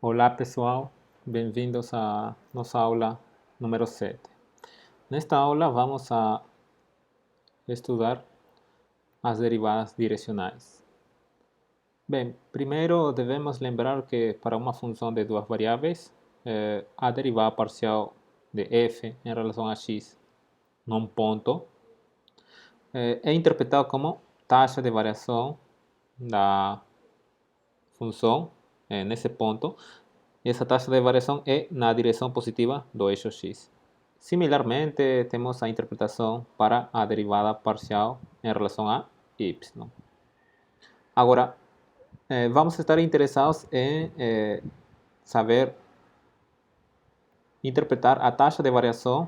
Olá pessoal, bem-vindos à nossa aula número 7. Nesta aula vamos a estudar as derivadas direcionais. Bem, primeiro devemos lembrar que para uma função de duas variáveis, a derivada parcial de f em relação a x num ponto é interpretada como taxa de variação da função nesse ponto. Essa taxa de variação é na direção positiva do eixo x. Similarmente, temos a interpretação para a derivada parcial em relação a y. Agora, vamos estar interessados em saber interpretar a taxa de variação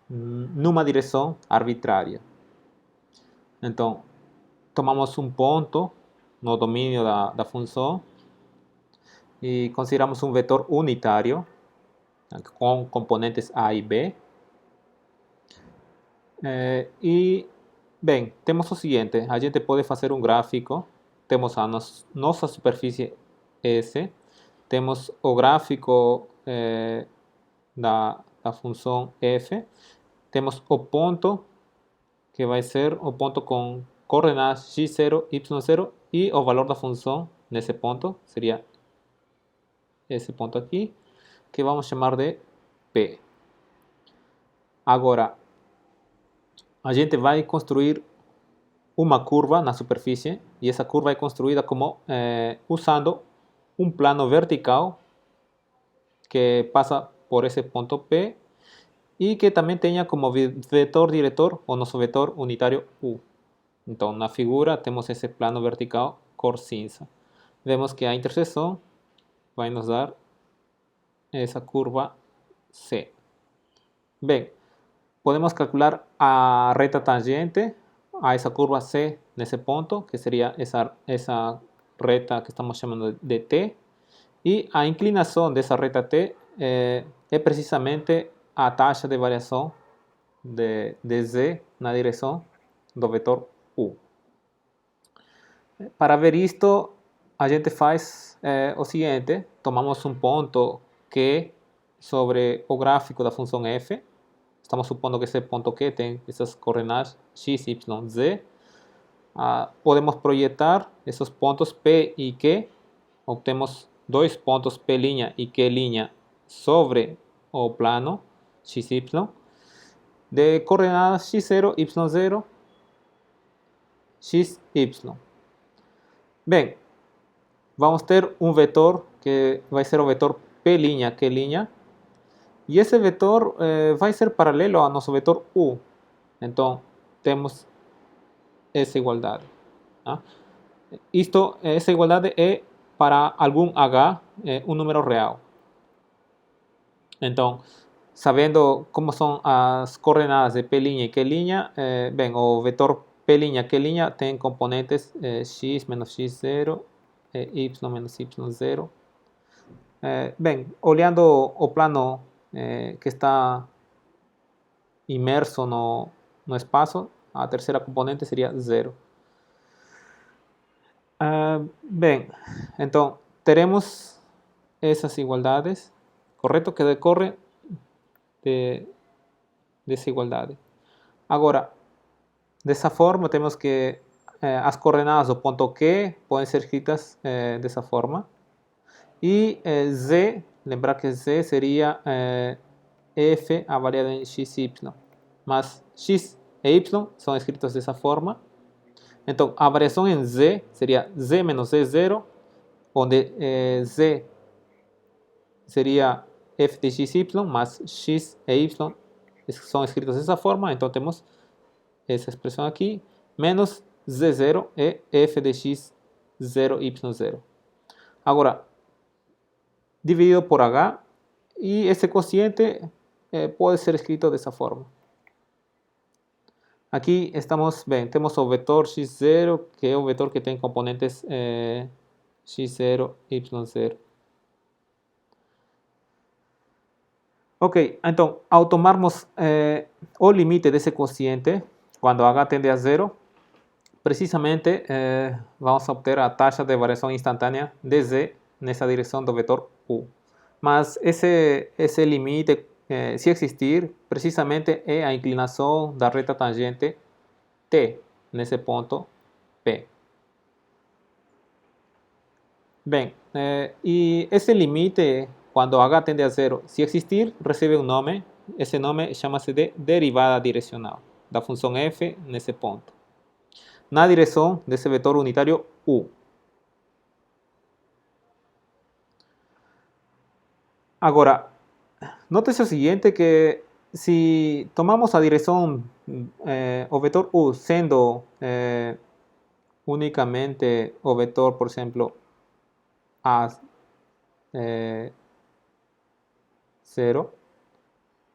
numa direção arbitrária. Então, tomamos um ponto no domínio da função e consideramos um vetor unitário com componentes A e B. Bem, temos o seguinte, a gente pode fazer um gráfico, temos a nossa superfície S, temos o gráfico da função f, temos o ponto, que vai ser o ponto com coordenadas x0, y0, e o valor da função nesse ponto seria esse ponto aqui, que vamos chamar de P. Agora, a gente vai construir uma curva na superfície e essa curva é construída como usando um plano vertical que passa por esse ponto P e que também tenha como vetor diretor o nosso vetor unitário U. Então, na figura temos esse plano vertical cor cinza. Vemos que a interseção vai nos dar essa curva C. Bem, podemos calcular a reta tangente a essa curva C nesse ponto, que seria essa reta que estamos chamando de T, e a inclinação dessa reta T é precisamente a taxa de variação de Z na direção do vetor U. Para ver isto, a gente faz o seguinte, tomamos um ponto Q sobre o gráfico da função f, estamos supondo que esse ponto Q tem essas coordenadas x, y, z. Podemos projetar esses pontos P e Q, obtemos dois pontos P' e Q' sobre o plano x, y, de coordenadas x0, y0, x, y. Bem, vamos ter um vetor que vai ser o vetor P', Q', e esse vetor vai ser paralelo ao nosso vetor U. Então, temos essa igualdade. Tá? Essa igualdade é para algum H, um número real. Então, sabendo como são as coordenadas de P' e Q', bem, o vetor P', Q' tem componentes x menos x0, y menos y0. Bem, olhando o plano que está imerso no espaço, a terceira componente seria 0. Bem, então teremos essas igualdades, correto? Que decorrem dessa igualdade. Agora, dessa forma, temos que as coordenadas do ponto Q podem ser escritas dessa forma. E Z, lembrar que Z seria f avaliado em x e y. Mas x e y são escritos dessa forma. Então, a variação em z seria z menos z0, onde z seria f de x e y, mas x e y são escritos dessa forma. Então, temos essa expressão aqui, menos z0 é f de x 0, y0. Agora, dividido por h, e esse quociente pode ser escrito dessa forma. Aqui estamos, bem, temos o vetor x0, que é o vetor que tem componentes x0, y0. Ok, então, ao tomarmos o limite desse quociente, quando h tende a 0, precisamente vamos obter a taxa de variação instantânea de z nessa direção do vetor U. Mas esse limite, se existir, precisamente é a inclinação da reta tangente T, nesse ponto P. Bem, e esse limite, quando h tende a zero, se existir, recebe um nome. Esse nome chama-se de derivada direcional da função f nesse ponto, na direção desse vetor unitário U. Agora, note-se o seguinte, que se tomamos a direção, o vetor U sendo únicamente o vetor, por exemplo, a 0,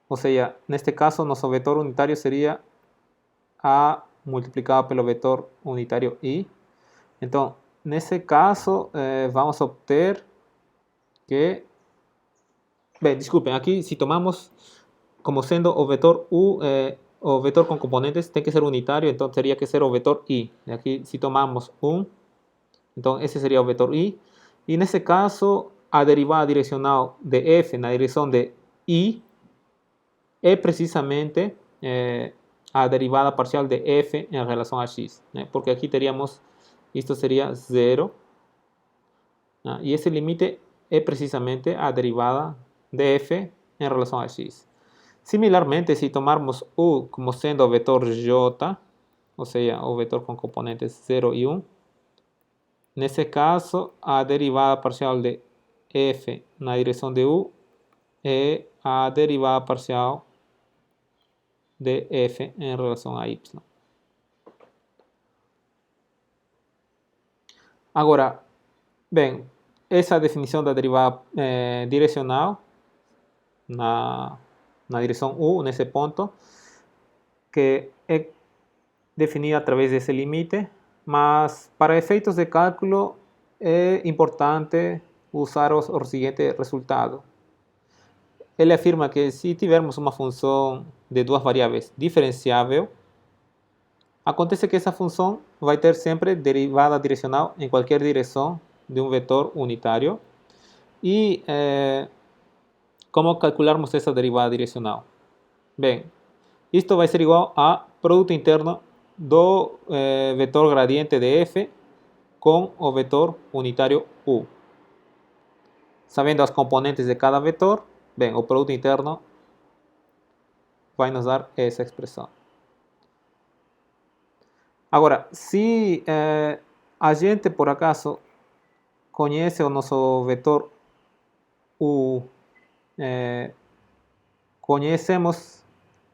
ou seja, neste caso, nosso vetor unitário seria A multiplicado pelo vetor unitário I. Então, nesse caso, vamos obter que... Bem, desculpem, aqui se tomamos como sendo o vetor U, o vetor com componentes tem que ser unitário, então teria que ser o vetor I. Aqui se tomamos 1, então esse seria o vetor I. E nesse caso, a derivada direcional de f na direção de I é precisamente a derivada parcial de f em relação a x, né? Porque aqui teríamos, isto seria 0, né? E esse limite é precisamente a derivada de f em relação a x. Similarmente, se tomarmos u como sendo o vetor j, ou seja, o vetor com componentes 0 e 1, nesse caso, a derivada parcial de f na direção de u é a derivada parcial de f em relação a y. Agora, bem, essa é a definição da derivada direcional na direção U, nesse ponto, que é definida através desse limite, mas para efeitos de cálculo é importante usar o seguinte resultado. Ele afirma que se tivermos uma função de duas variáveis diferenciável, acontece que essa função vai ter sempre derivada direcional em qualquer direção de um vetor unitário. E como calcularmos essa derivada direcional? Bem, isto vai ser igual a produto interno do vetor gradiente de f com o vetor unitário U. Sabendo as componentes de cada vetor, bem, o produto interno vai nos dar essa expressão. Agora, se a gente por acaso conhece o nosso vetor U, conhecemos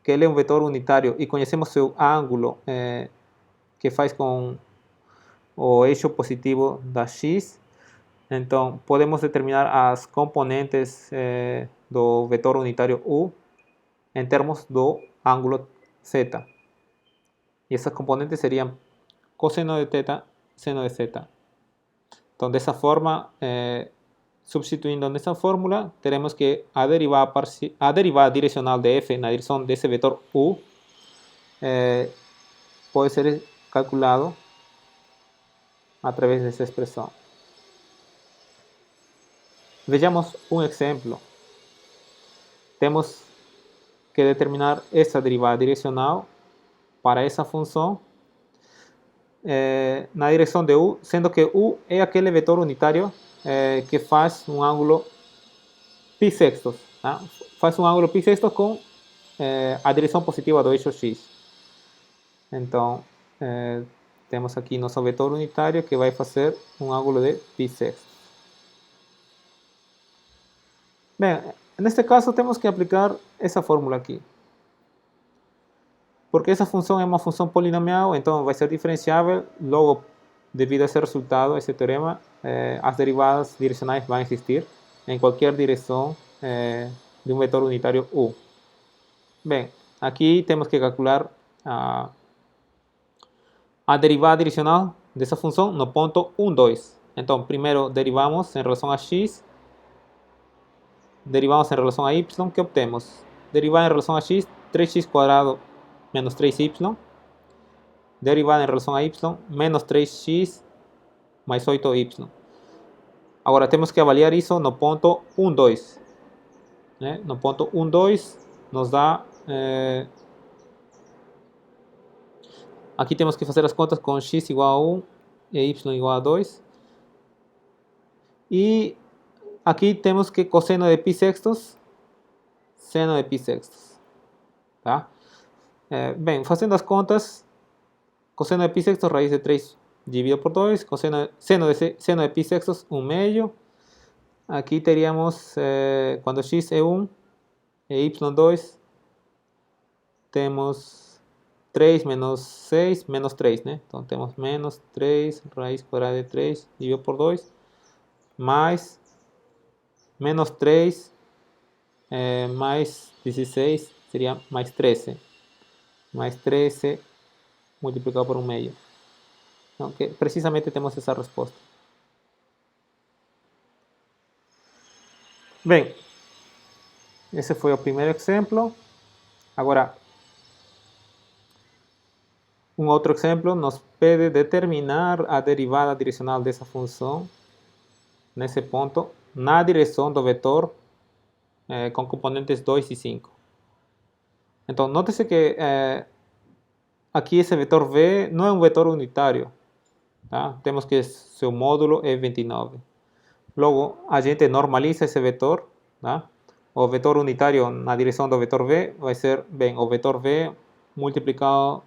que ele é um vetor unitário e conhecemos seu ângulo que faz com o eixo positivo da x, então podemos determinar as componentes do vetor unitário U em termos do ângulo θ. E essas componentes seriam cosseno de θ, seno de θ. Então, dessa forma, substituindo nessa fórmula, teremos que a derivada direcional de f na direção desse vetor U pode ser calculado através dessa expressão. Vejamos um exemplo. Temos que determinar essa derivada direcional para essa função na direção de U, sendo que U é aquele vetor unitário que faz um ângulo π-sextos, tá? Faz um ângulo π-sextos com a direção positiva do eixo x. Então, temos aqui nosso vetor unitário que vai fazer um ângulo de π-sextos. Bem, neste caso temos que aplicar essa fórmula aqui. Porque essa função é uma função polinomial, então vai ser diferenciável, logo, devido a esse resultado, esse teorema, as derivadas direcionais vão existir em qualquer direção de um vetor unitário U. Bem, aqui temos que calcular a derivada direcional dessa função no ponto 1, 2. Então, primeiro derivamos em relação a x, derivamos em relação a y, que obtemos? Derivada em relação a x, 3x² menos 3y, derivada em relação a y, menos 3x mais 8y. Agora temos que avaliar isso no ponto 1, 2. Né? No ponto 1, 2 nos dá... aqui temos que fazer as contas com x igual a 1 e y igual a 2. E aqui temos que cosseno de π sextos, seno de π sextos. Tá? Bem, fazendo as contas, cosseno de π sextos, raiz de 3 dividido por 2, seno de π sextos, 1 meio. Aqui teríamos, quando x é 1 e y2, temos 3 menos 6, menos 3, né? Então temos menos 3, raiz quadrada de 3, dividido por 2, mais menos 3, mais 16, seria mais 13. Mais 13 multiplicado por 1 meio. Então, precisamente temos essa resposta. Bem, esse foi o primeiro exemplo. Agora, um outro exemplo nos pede determinar a derivada direcional dessa função nesse ponto na direção do vetor com componentes 2 e 5. Então, note-se que aqui esse vetor v não é um vetor unitário. Tá? Temos que seu módulo é 29. Logo, a gente normaliza esse vetor. Tá? O vetor unitário na direção do vetor v vai ser, bem, o vetor v multiplicado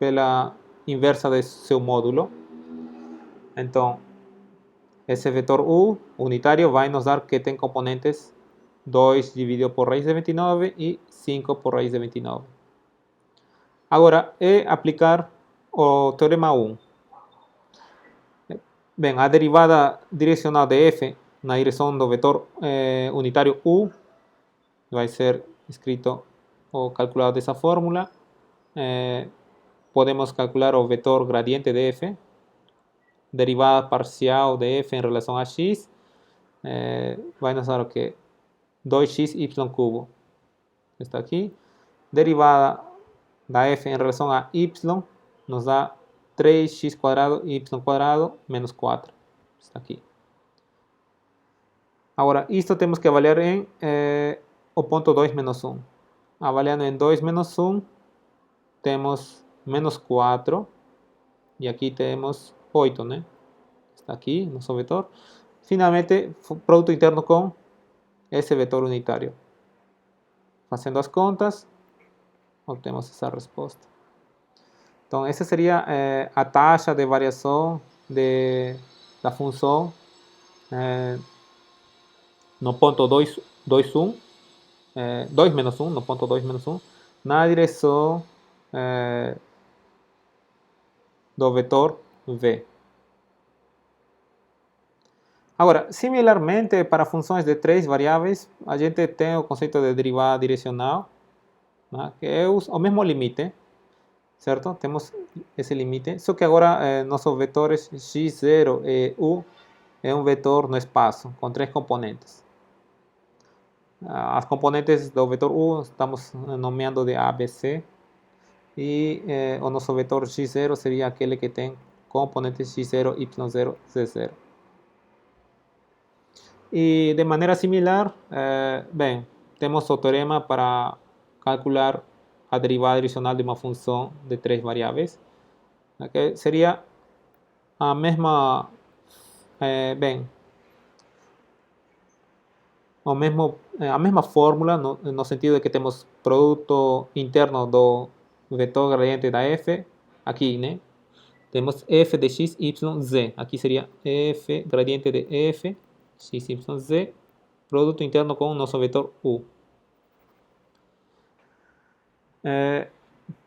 pela inversa de seu módulo. Então, esse vetor u unitário vai nos dar que tem componentes 2 dividido por raiz de 29 e 5 por raiz de 29. Agora, é aplicar o teorema 1. Bem, a derivada direcional de f na direção do vetor unitário u vai ser escrito ou calculado dessa fórmula. Podemos calcular o vetor gradiente de f, derivada parcial de f em relação a x, vai nos dar o que? 2xy cubo. Está aqui. Derivada da f em relação a y nos dá 3x quadrado y quadrado menos 4. Está aqui. Agora, isto temos que avaliar em o ponto 2 menos 1. Avaliando em 2 menos 1, temos menos 4. E aqui temos 8, né? Está aqui, nosso vetor. Finalmente, produto interno com esse vetor unitário. Fazendo as contas, obtemos essa resposta. Então, essa seria a taxa de variação da função no ponto 2, 2, 1, 2 menos 1, no ponto 2 menos 1, na direção do vetor v. Agora, similarmente, para funções de 3 variáveis, a gente tem o conceito de derivada direcional, né, que é o mesmo limite, certo? Temos esse limite, só que agora nossos vetores x0 e u é um vetor no espaço, com 3 componentes. As componentes do vetor u estamos nomeando de A, B, C, e o nosso vetor x0 seria aquele que tem componentes x0, y0, z0. E de maneira similar, bem, temos o teorema para calcular a derivada direcional de uma função de 3 variáveis, que seria a mesma, bem, a mesma fórmula, no sentido de que temos produto interno do vetor gradiente da f, aqui, né? Temos f de x, y, z. Aqui seria f gradiente de f, x, y, z, produto interno com o nosso vetor u.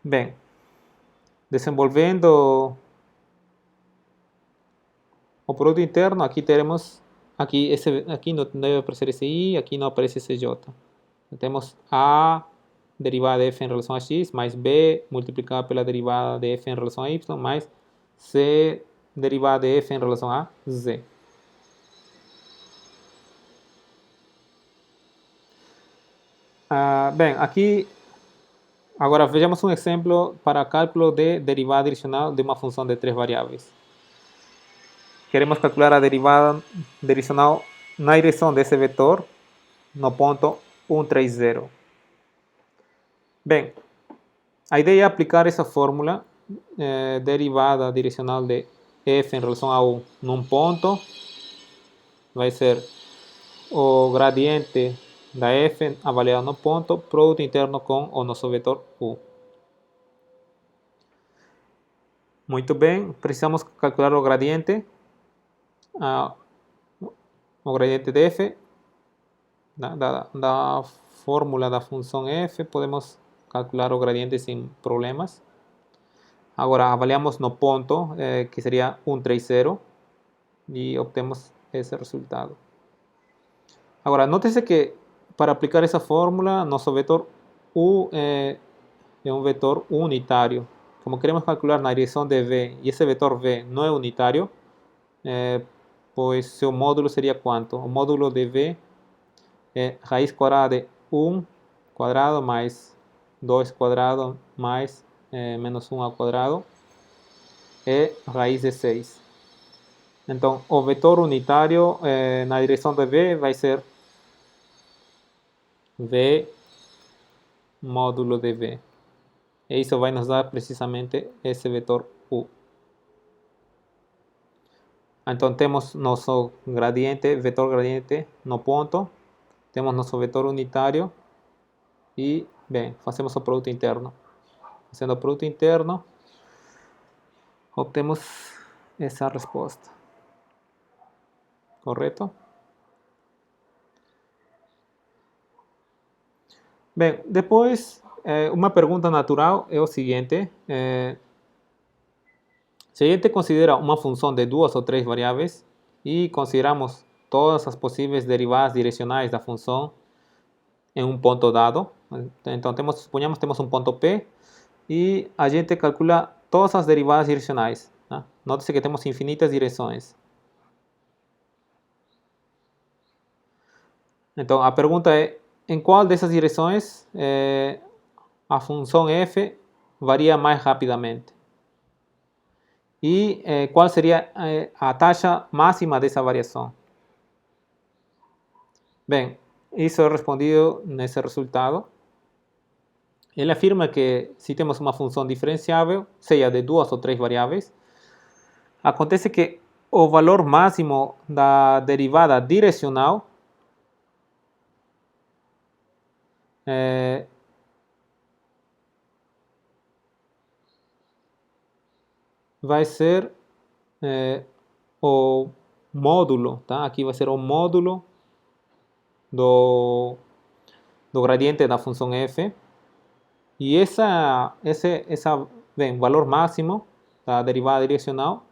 Bem, desenvolvendo o produto interno, aqui teremos, aqui não deve aparecer esse i, aqui não aparece esse j. Temos a derivada de f em relação a x, mais b multiplicado pela derivada de f em relação a y, mais c derivada de f em relação a z. Bem, aqui, agora vejamos um exemplo para cálculo de derivada direcional de uma função de 3 variáveis. queremos calcular a derivada direcional na direção desse vetor no ponto 130. Bem, a ideia é aplicar essa fórmula derivada direcional de f em relação a u num ponto vai ser o gradiente da f avaliado no ponto, produto interno com o nosso vetor u. Muito bem, precisamos calcular o gradiente de f da fórmula da função f, podemos calcular o gradiente sem problemas. Agora avaliamos no ponto, que seria 130, e obtemos esse resultado. Agora, note-se que para aplicar essa fórmula, nosso vetor u é um vetor unitário. Como queremos calcular na direção de v e esse vetor v não é unitário, pois seu módulo seria quanto? O módulo de v é raiz quadrada de 1 quadrado mais 2 quadrado mais menos 1 ao quadrado é raiz de 6. Então, o vetor unitário na direção de v vai ser v módulo de v. E isso vai nos dar precisamente esse vetor u. Então, temos nosso gradiente, vetor gradiente no ponto, temos nosso vetor unitário e, bem, fazemos o produto interno. Fazendo o produto interno, obtemos essa resposta. Correto? Bem, depois, uma pergunta natural é o seguinte: se a gente considera uma função de 2 ou 3 variáveis e consideramos todas as possíveis derivadas direcionais da função em um ponto dado, então suponhamos que temos um ponto P e a gente calcula todas as derivadas direcionais. Né? Note-se que temos infinitas direções. Então a pergunta é: em qual dessas direções a função f varia mais rapidamente? E qual seria a taxa máxima dessa variação? Bem, isso é respondido nesse resultado. Ele afirma que se temos uma função diferenciável, seja de 2 ou 3 variáveis, acontece que o valor máximo da derivada direcional vai ser o módulo, tá? Aqui vai ser o módulo do gradiente da função f. E bem, valor máximo da derivada direcional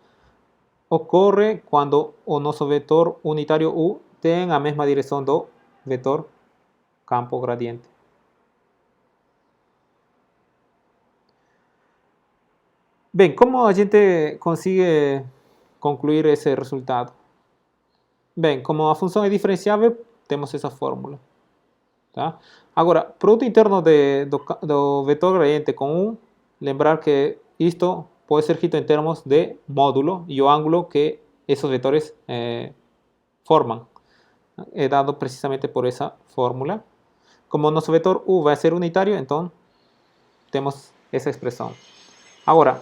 ocorre quando o nosso vetor unitário u tem a mesma direção do vetor campo gradiente. Bem, como a gente consegue concluir esse resultado? Bem, como a função é diferenciável, temos essa fórmula. Tá? Agora, produto interno do vetor gradiente com 1, lembrar que isto pode ser escrito em termos de módulo e o ângulo que esses vetores formam. É dado precisamente por essa fórmula. Como nosso vetor u vai ser unitário, então temos essa expressão. Agora,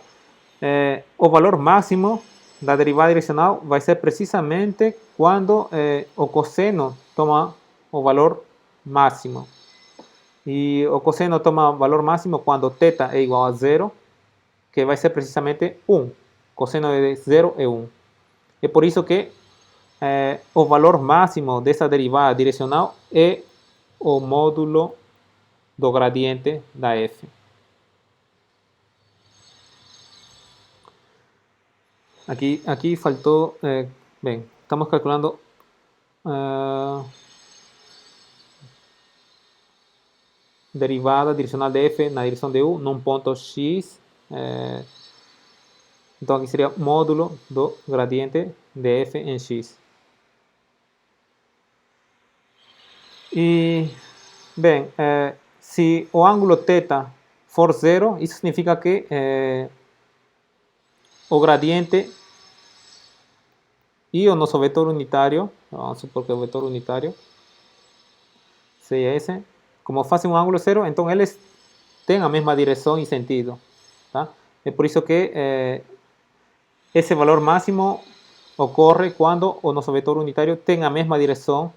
o valor máximo da derivada direcional vai ser precisamente quando o cosseno toma o valor máximo. E o cosseno toma valor máximo quando θ é igual a 0, que vai ser precisamente 1. Cosseno de 0 é 1. É por isso que o valor máximo dessa derivada direcional é o módulo do gradiente da f. Aqui faltou, bem, estamos calculando derivada direcional de f na direção de u num ponto x. Então aqui seria módulo do gradiente de f em x. E, bem, se o ângulo θ for 0, isso significa que o gradiente e o nosso vetor unitário, vamos supor que é o vetor unitário seja esse, como fazem um ângulo zero, então eles têm a mesma direção e sentido. Tá? É por isso que esse valor máximo ocorre quando o nosso vetor unitário tem a mesma direção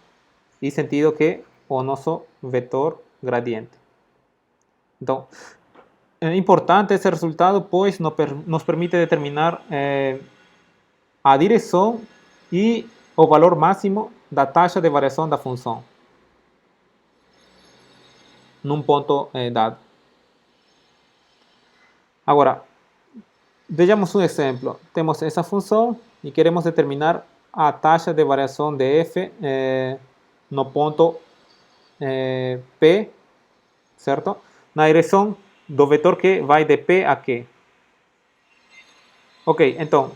e sentido que o nosso vetor gradiente. Então, é importante esse resultado, pois nos permite determinar a direção e o valor máximo da taxa de variação da função num ponto dado. Agora, vejamos um exemplo. Temos essa função e queremos determinar a taxa de variação de f no ponto P, certo? Na direção do vetor que vai de P a Q. Ok, então,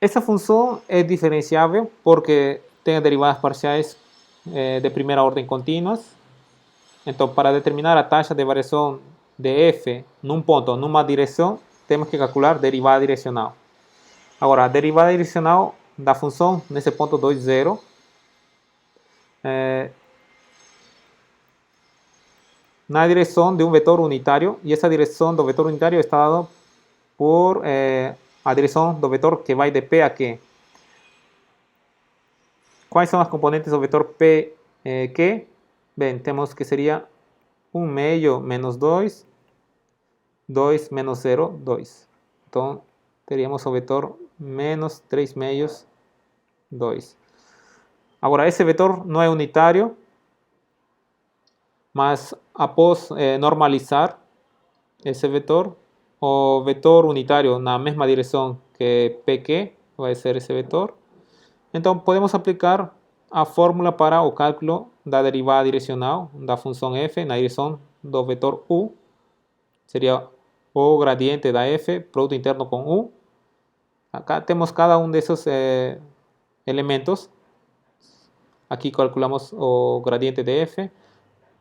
essa função é diferenciável porque tem derivadas parciais de primeira ordem contínuas. Então, para determinar a taxa de variação de f num ponto, numa direção, temos que calcular derivada direcional. Agora, a derivada direcional da função nesse ponto 2, 0, na direção de um vetor unitário, e essa direção do vetor unitário está dada por a direção do vetor que vai de P a Q. Quais são as componentes do vetor P, Q? Bem, temos que seria 1 meio menos 2, 2 menos 0, 2. Então, teríamos o vetor menos 3 meios, 2. Agora, esse vetor não é unitário, mas após normalizar esse vetor, o vetor unitário na mesma direção que PQ vai ser esse vetor. Então, podemos aplicar a fórmula para o cálculo da derivada direcional da função f na direção do vetor u. Seria o gradiente da f, produto interno com u. Acá temos cada um desses elementos. Aqui calculamos o gradiente de f,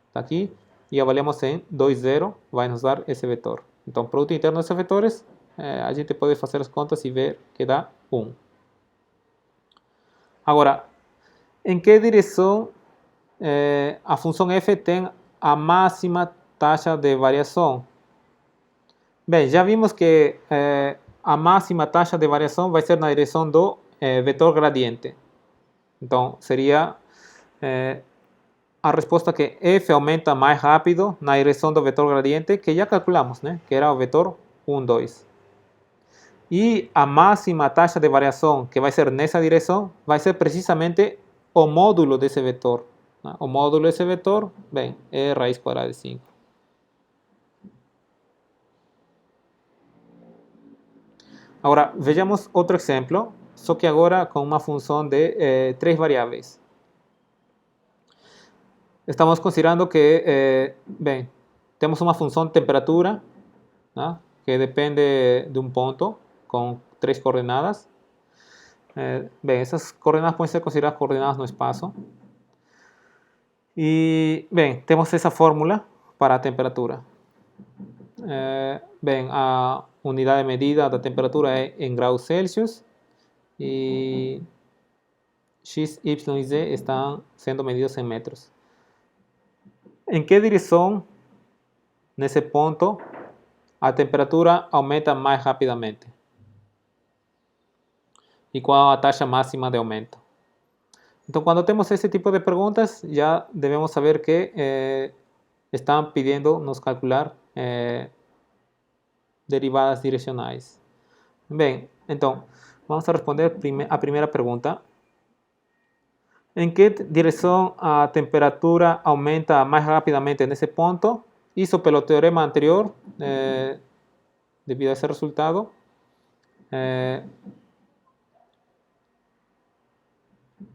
está aqui, e avaliamos em 2, 0, vai nos dar esse vetor. Então, produto interno desses vetores, a gente pode fazer as contas e ver que dá 1. Agora, em que direção a função f tem a máxima taxa de variação? Bem, já vimos que a máxima taxa de variação vai ser na direção do vetor gradiente. Então, seria a resposta que f aumenta mais rápido na direção do vetor gradiente, que já calculamos, né? Que era o vetor 1, 2. E a máxima taxa de variação que vai ser nessa direção vai ser precisamente o módulo desse vetor. Né? O módulo desse vetor, bem, é raiz quadrada de 5. Agora, vejamos outro exemplo, só que agora com uma função de 3 variáveis. Estamos considerando que, bem, temos uma função de temperatura, né, que depende de um ponto com 3 coordenadas. Bem, essas coordenadas podem ser consideradas coordenadas no espaço. E, bem, temos essa fórmula para a temperatura. Bem, a unidade de medida da temperatura é em graus Celsius e X, Y e Z estão sendo medidos em metros. Em que direção, nesse ponto, a temperatura aumenta mais rapidamente? E qual a taxa máxima de aumento? Então, quando temos esse tipo de perguntas, já devemos saber que estão pedindo nos calcular derivadas direcionais. Bem, então, vamos a responder a primeira pergunta. Em que direção a temperatura aumenta mais rapidamente nesse ponto? Isso pelo teorema anterior, devido a esse resultado.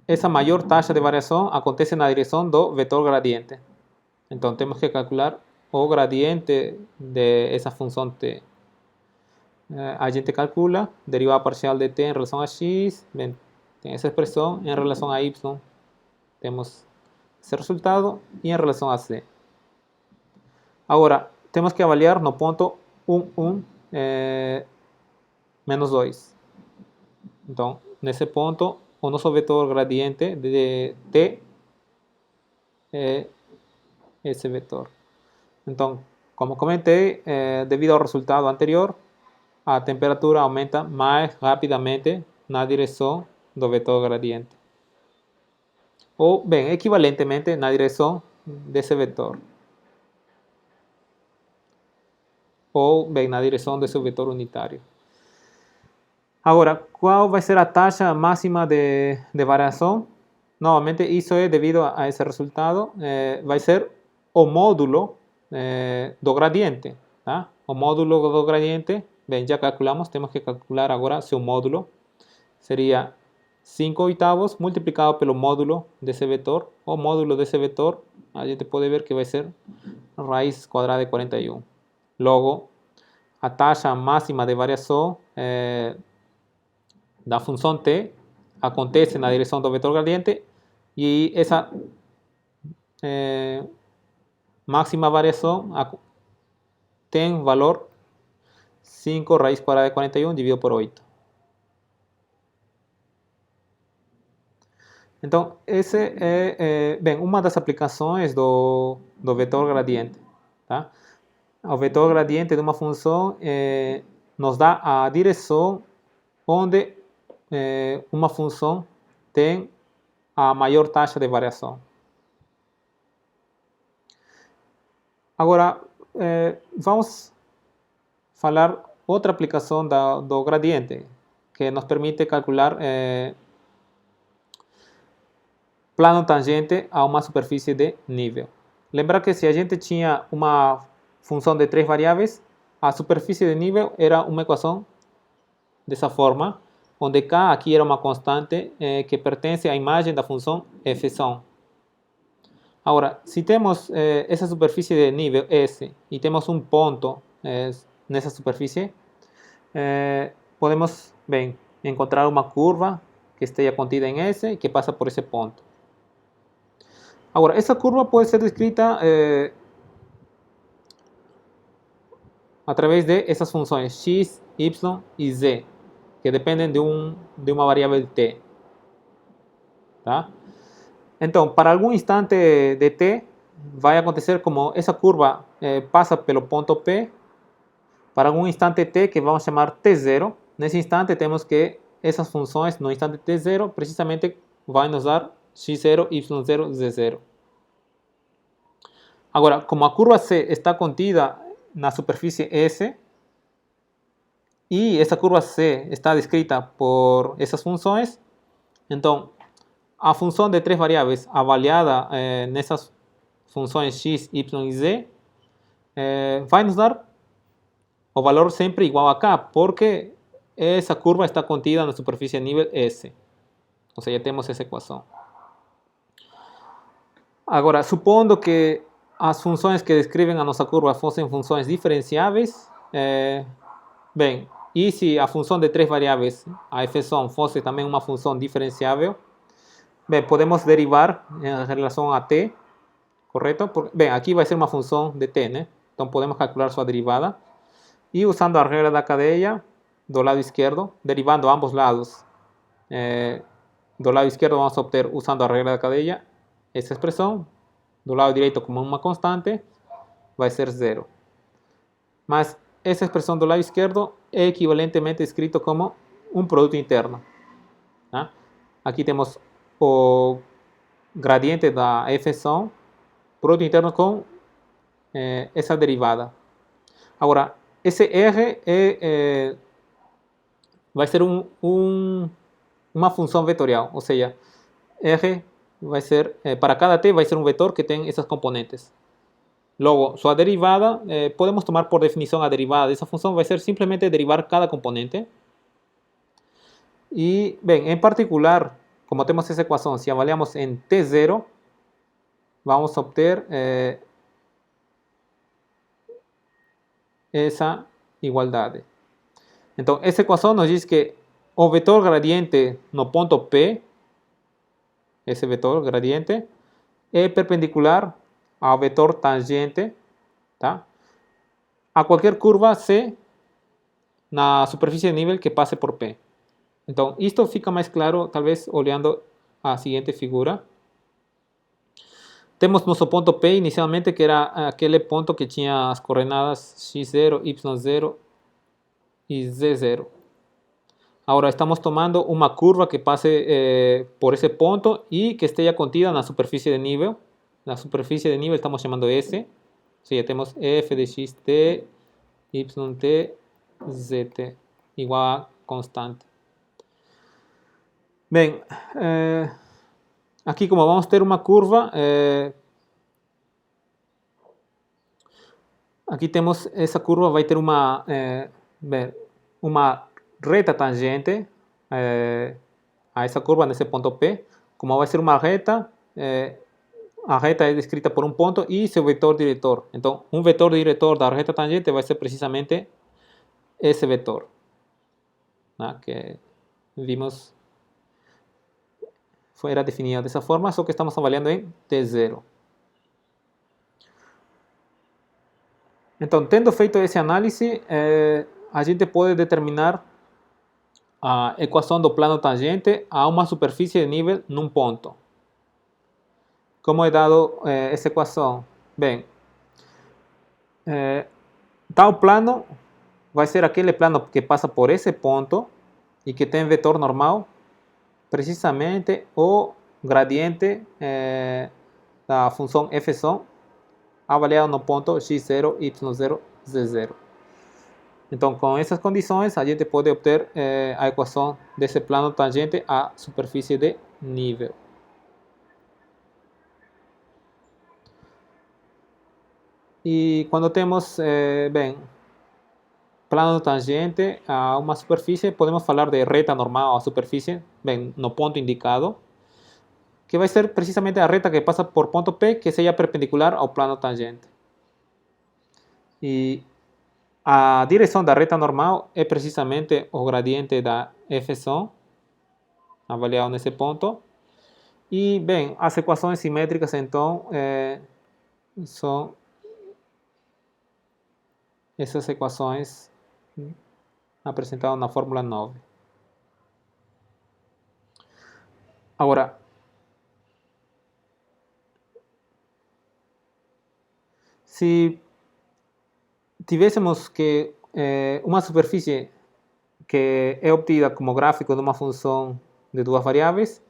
Essa maior taxa de variação acontece na direção do vetor gradiente. Então, temos que calcular o gradiente de essa função t. A gente calcula derivada parcial de t em relação a x. Bem, tem essa expressão em relação a y. Temos esse resultado e em relação a c. Agora, temos que avaliar no ponto 1, 1, menos 2. Então, nesse ponto, o nosso vetor gradiente de T é esse vetor. Então, como comentei, devido ao resultado anterior, a temperatura aumenta mais rapidamente na direção do vetor gradiente. Ou, bem, equivalentemente na direção desse vetor. Ou, bem, na direção desse vetor unitário. Agora, qual vai ser a taxa máxima de variação? Novamente, isso é devido a esse resultado. Vai ser o módulo do gradiente. Tá? O módulo do gradiente, bem, já calculamos, temos que calcular agora seu módulo. Seria 5 oitavos multiplicado pelo módulo desse vetor. O módulo desse vetor, a gente pode ver que vai ser raiz quadrada de 41. Logo, a taxa máxima de variação da função t acontece na direção do vetor gradiente e essa máxima variação tem valor 5 raiz quadrada de 41 dividido por 8. Então, essa é bem, uma das aplicações do vetor gradiente. Tá? O vetor gradiente de uma função nos dá a direção onde uma função tem a maior taxa de variação. Agora, vamos falar outra aplicação do gradiente, que nos permite calcular plano tangente a uma superfície de nível. Lembra que se a gente tinha uma função de 3 variáveis, a superfície de nível era uma equação dessa forma, onde K aqui era uma constante que pertence à imagem da função f sum. Agora, se temos essa superfície de nível S e temos um ponto nessa superfície, podemos, bem, encontrar uma curva que esteja contida em S e que passa por esse ponto. Agora, essa curva pode ser descrita através de essas funções x, y e z, que dependem de uma variável t. Tá? Então, para algum instante de t, vai acontecer como essa curva passa pelo ponto P, para algum instante t que vamos chamar t0. Nesse instante temos que essas funções no instante t0 precisamente vai nos dar x0, y0, z0. Agora, como a curva C está contida na superfície S e essa curva C está descrita por essas funções, então a função de 3 variáveis avaliada nessas funções x, y e z vai nos dar o valor sempre igual a k, porque essa curva está contida na superfície nível S. Ou seja, temos essa equação. Agora, supondo que as funções que descrevem a nossa curva fossem funções diferenciáveis, bem, e se a função de 3 variáveis, a f sum, fosse também uma função diferenciável, bem, podemos derivar em relação a t, correto? Bem, aqui vai ser uma função de t, né? Então podemos calcular sua derivada. E usando a regra da cadeia do lado esquerdo, derivando ambos lados, do lado esquerdo vamos obter, usando a regra da cadeia, essa expressão. Do lado direito, como uma constante, vai ser 0. Mas essa expressão do lado esquerdo é equivalentemente escrito como um produto interno. Tá? Aqui temos o gradiente da f sum, produto interno com essa derivada. Agora, esse R vai ser uma função vetorial, ou seja, R vai ser, para cada t vai ser um vetor que tem essas componentes. Logo, sua derivada, podemos tomar por definição a derivada dessa função, vai ser simplesmente derivar cada componente. E, bem, em particular, como temos essa equação, se avaliamos em t0, vamos obter essa igualdade. Então, essa equação nos diz que o vetor gradiente no ponto P, esse vetor gradiente, é perpendicular ao vetor tangente, tá? A qualquer curva C na superfície de nível que passe por P. Então, isto fica mais claro, talvez, olhando a seguinte figura. Temos nosso ponto P inicialmente, que era aquele ponto que tinha as coordenadas x0, y0 e z0. Agora estamos tomando uma curva que passe por esse ponto e que esteja contida na superfície de nível. Na superfície de nível estamos chamando S. Ou seja, temos f de xt, yt, zt igual a constante. Bem, aqui como vamos ter uma curva, aqui temos essa curva, vai ter uma reta tangente a essa curva nesse ponto P. Como vai ser uma reta, a reta é descrita por um ponto e seu vetor diretor. Então, um vetor diretor da reta tangente vai ser precisamente esse vetor, né, que vimos era definido dessa forma, só que estamos avaliando em T0. Então, tendo feito esse análise, a gente pode determinar a equação do plano tangente a uma superfície de nível num ponto. Como é dado essa equação? Bem, tal plano vai ser aquele plano que passa por esse ponto e que tem vetor normal, precisamente o gradiente da função f sum avaliado no ponto x0, y0, z0. Então, com essas condições, a gente pode obter a equação desse plano tangente à superfície de nível. E quando temos, bem, plano tangente a uma superfície, podemos falar de reta normal à superfície, bem, no ponto indicado, que vai ser precisamente a reta que passa por ponto P, que seja perpendicular ao plano tangente. E a direção da reta normal é precisamente o gradiente da f sum, avaliado nesse ponto. E, bem, as equações simétricas, então, são essas equações apresentadas na fórmula 9. Agora, se tivéssemos que uma superfície que é obtida como gráfico de uma função de duas variáveis,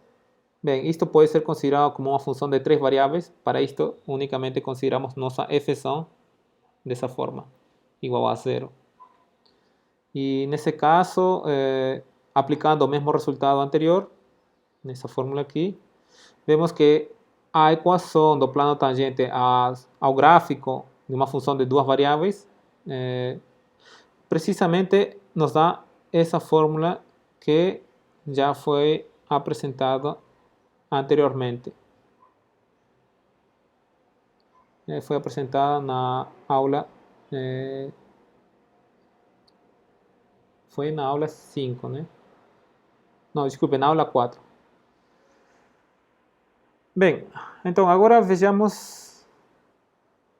bem, isto pode ser considerado como uma função de três variáveis. Para isto, unicamente consideramos nossa f sum dessa forma, igual a zero. E nesse caso, aplicando o mesmo resultado anterior, nessa fórmula aqui, vemos que a equação do plano tangente ao gráfico de uma função de duas variáveis precisamente nos dá essa fórmula que já foi apresentada anteriormente. Foi apresentada na aula, foi na aula 5, né? Não, desculpe, na aula 4. Bem, então agora vejamos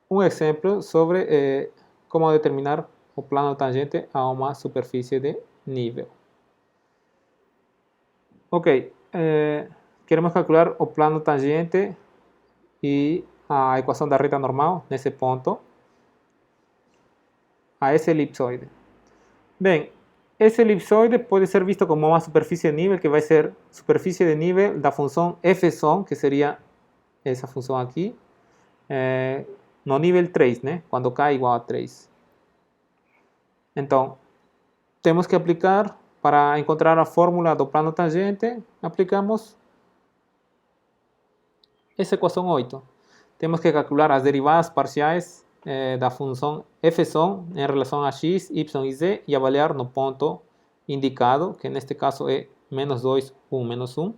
um exemplo sobre como determinar o plano tangente a uma superfície de nível. Ok, queremos calcular o plano tangente e a equação da reta normal nesse ponto a esse elipsoide. Bem, esse elipsoide pode ser visto como uma superfície de nível, que vai ser superfície de nível da função f sum, que seria essa função aqui, no nível 3, né? Quando k é igual a 3. Então, temos que aplicar, para encontrar a fórmula do plano tangente, aplicamos essa equação 8. Temos que calcular as derivadas parciais da função f sum em relação a x, y e z e avaliar no ponto indicado, que neste caso é menos 2, 1, menos 1.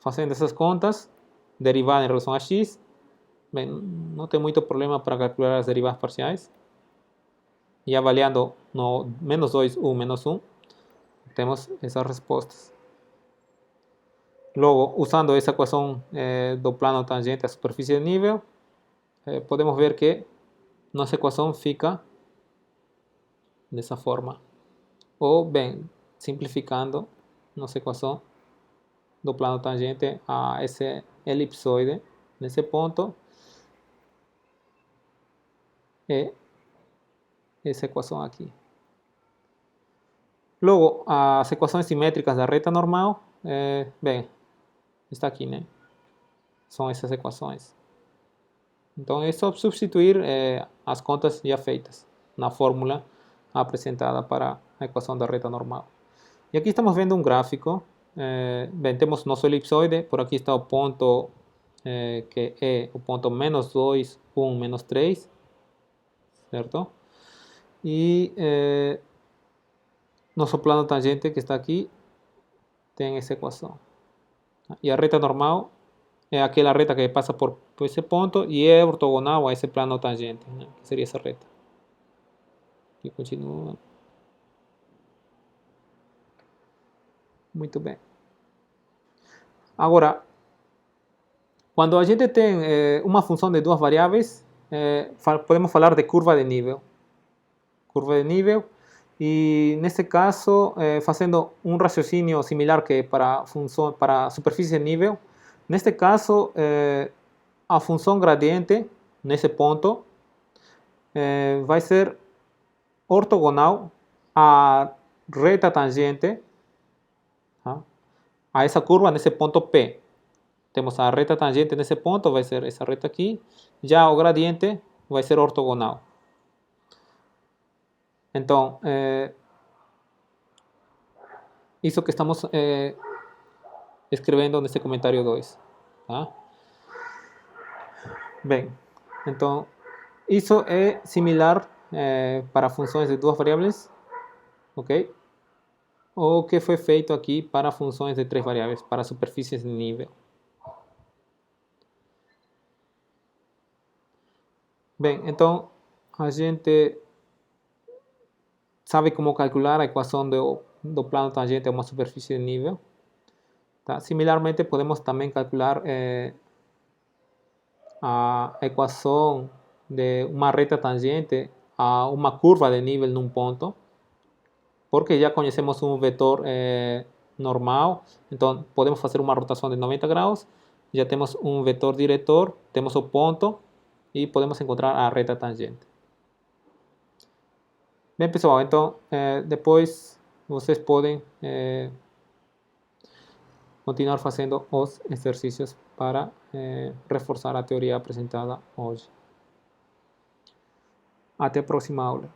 Fazendo essas contas, derivada em relação a x, bem, não tem muito problema para calcular as derivadas parciais. E avaliando no menos 2, 1, menos 1, temos essas respostas. Logo, usando essa equação do plano tangente à superfície de nível, podemos ver que nossa equação fica dessa forma. Ou, bem, simplificando, nossa equação do plano tangente a esse elipsoide nesse ponto é essa equação aqui. Logo, as equações simétricas da reta normal, bem, está aqui, né? São essas equações. Então é só substituir as contas já feitas na fórmula apresentada para a equação da reta normal. E aqui estamos vendo um gráfico. Bem, temos nosso elipsoide, por aqui está o ponto que é o ponto menos 2, 1, menos 3, certo? E nosso plano tangente que está aqui tem essa equação. E a reta normal é aquela reta que passa por esse ponto e é ortogonal a esse plano tangente, né? Que seria essa reta. Aqui continua. Muito bem. Agora, quando a gente tem uma função de duas variáveis, podemos falar de curva de nível. Curva de nível. E nesse caso, fazendo um raciocínio similar que para a superfície de nível, neste caso, a função gradiente nesse ponto vai ser ortogonal à reta tangente, tá? A essa curva nesse ponto P. Temos a reta tangente nesse ponto, vai ser essa reta aqui. Já o gradiente vai ser ortogonal. Então, isso que estamos escrevendo nesse comentário 2. Tá? Bem, então, isso é similar para funções de duas variáveis, ok? O que foi feito aqui para funções de três variáveis, para superfícies de nível. Bem, então, a gente sabe como calcular a equação do plano tangente a uma superfície de nível. Tá? Similarmente, podemos também calcular a equação de uma reta tangente a uma curva de nível num ponto, porque já conhecemos um vetor normal, então podemos fazer uma rotação de 90 graus, já temos um vetor diretor, temos o ponto e podemos encontrar a reta tangente. Bem, pessoal, então depois vocês podem continuar fazendo os exercícios para reforçar a teoria apresentada hoje. Até a próxima aula.